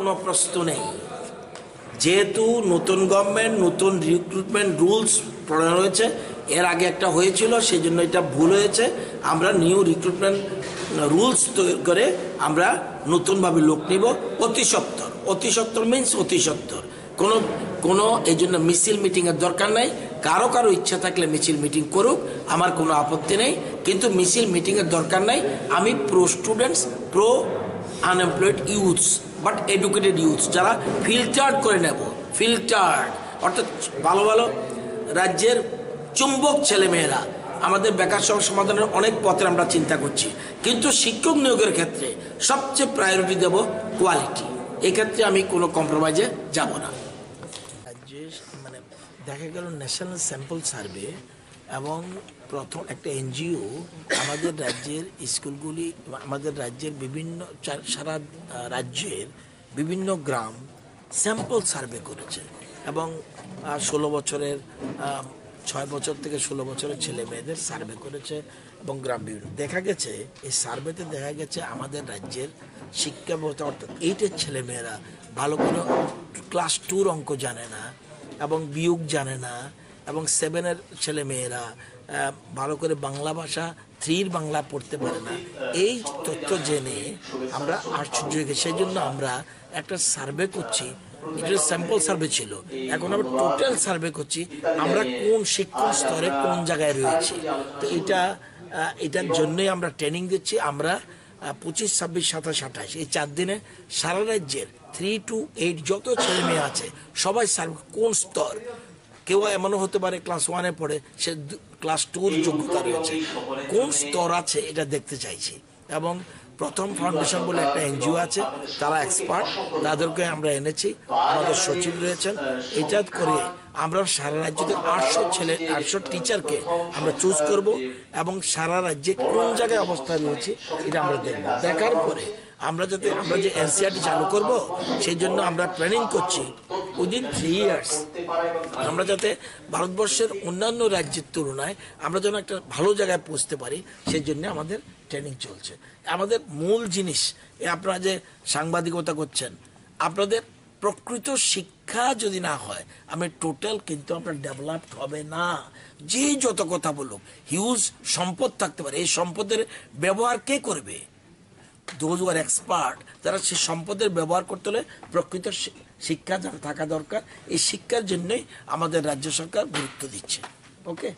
কোনো প্রশ্ন নেই। যেহেতু নতুন গভর্নমেন্ট, নতুন রিক্রুটমেন্ট রুলস প্রণয়ন হয়েছে, এর আগে একটা হয়েছিল, সেই জন্য এটা ভুল হয়েছে। আমরা নিউ রিক্রুটমেন্ট রুলস তৈরি করে আমরা নতুনভাবে লোক নিব অতি সত্বর। অতি সত্বর মিনস অতি সত্বর। কোনো এই জন্য মিছিল মিটিংয়ের দরকার নাই। কারো ইচ্ছা থাকলে মিছিল মিটিং করুক, আমার কোনো আপত্তি নেই, কিন্তু মিছিল মিটিংয়ের দরকার নাই। আমি pro students, pro unemployed youths, but educated youths, যারা ফিল্টার্ড করে নেব, ফিল্টার্ড অর্থাৎ ভালো ভালো রাজ্যের চুম্বক ছেলেমেয়েরা। আমাদের বেকার সমাধানের অনেক পথে আমরা চিন্তা করছি, কিন্তু শিক্ষক নিয়োগের ক্ষেত্রে সবচেয়ে প্রায়োরিটি দেব কোয়ালিটি। এক্ষেত্রে আমি কোনো কম্প্রোমাইজে যাব না। রাজ্যে মানে দেখা গেল ন্যাশনাল স্যাম্পল সার্ভে এবং প্রথম একটা এনজিও আমাদের রাজ্যের স্কুলগুলি, আমাদের রাজ্যের বিভিন্ন সারা রাজ্যের বিভিন্ন গ্রাম স্যাম্পল সার্ভে করেছে এবং 16 বছরের 6 বছর থেকে 16 বছরের ছেলে মেয়েদের সার্ভে করেছে এবং গ্রাম বিভিন্ন দেখা গেছে। এই সার্ভেতে দেখা গেছে আমাদের রাজ্যের শিক্ষা ব্যবস্থা অর্থাৎ 8-এর ছেলেমেয়েরা ভালো করে ক্লাস 2 অঙ্ক জানে না এবং বিয়োগ জানে না, এবং 7-এর ছেলেমেয়েরা ভালো করে বাংলা ভাষা 3 বাংলা পড়তে পারে না। এই তথ্য জেনে আমরা আশ্চর্য হয়ে গেছি। সেই জন্য আমরা একটা সার্ভে করছি। এটা স্যাম্পল সার্ভে ছিল, এখন আমরা টোটাল সার্ভে করছি আমরা কোন শিক্ষণ স্তরে কোন জায়গায় রয়েছি। তো এটার জন্যই আমরা ট্রেনিং দিচ্ছি। আমরা 25, 26, 27, 28 এই 4 দিনে সারা রাজ্যের 3 to 8 যত ছেলে মেয়ে আছে সবাই সার্ভে কোন স্তর। কেউ এমনও হতে পারে ক্লাস 1-এ পড়ে, সে ক্লাস 2-র যোগ্যতা রয়েছে, কোন স্তর আছে এটা দেখতে চাইছি। এবং প্রথম ফাউন্ডেশন বলে একটা এনজিও আছে, তারা এক্সপার্ট, তাদেরকে আমরা এনেছি, আমাদের সচিব রয়েছেন। এটা করে আমরা সারা রাজ্যে 800 টিচারকে আমরা চুজ করব এবং সারা রাজ্যে কোন জায়গায় অবস্থা রয়েছে এটা আমরা দেখব। দেখার পরে আমরা যে এনসিআরটি চালু করব, সেই জন্য আমরা প্ল্যানিং করছি উইদিন 3 ইয়ার্স আমরা যাতে ভারতবর্ষের অন্যান্য রাজ্যের তুলনায় আমরা যেন একটা ভালো জায়গায় পৌঁছতে পারি, সেই জন্য আমাদের ট্রেনিং চলছে। আমাদের মূল জিনিস, আপনারা যে সাংবাদিকতা করছেন, আপনাদের প্রকৃত শিক্ষা যদি না হয় আমি টোটাল কিন্তু আপনার ডেভেলপড হবে না। যে যত কথা বলুক, হিউজ সম্পদ থাকতে পারে, এই সম্পদের ব্যবহার কে করবে? দোজ হু আর এক্সপার্ট, যারা সেই সম্পদের ব্যবহার করতে হলে প্রকৃত শিক্ষা যারা থাকা দরকার। এই শিক্ষার জন্যই আমাদের রাজ্য সরকার গুরুত্ব দিচ্ছে। ওকে।